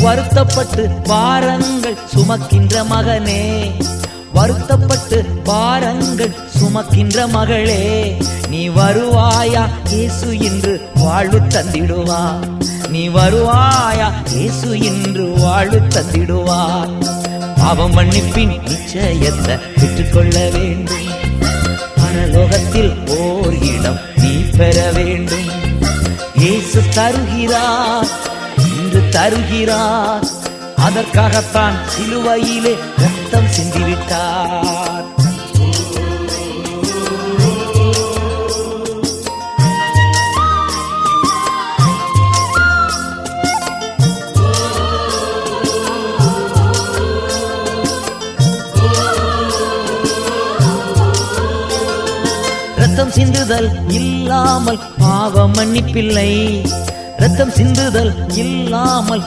வருத்தப்பட்டு பாரங்கள் சுமக்கின்ற மகனே, வருத்தப்பட்டு பாரங்கள் சுமக்கின்ற மகளே, நீ வருவாயா இயேசு இன்று வாழ்வு தந்திடுவா, நீ வருவாயா இயேசு இன்று வாழ்வு தந்திடுவார். பாவம் மன்னிப்பின் நிச்சயத்தை பெற்றுக்கொள்ள வேண்டும், பரலோகத்தில் ஓர் இடம் நீ பெற வேண்டும். இயேசு தருகிறார், இன்று தருகிறார், அதற்காகத்தான் சிலுவையிலே ரத்தம் சிந்திவிட்டார். ரத்தம் சிந்துதல் இல்லாமல் பாவ மன்னிப்பில்லை, ரத்தம் சிந்துதல் இல்லாமல்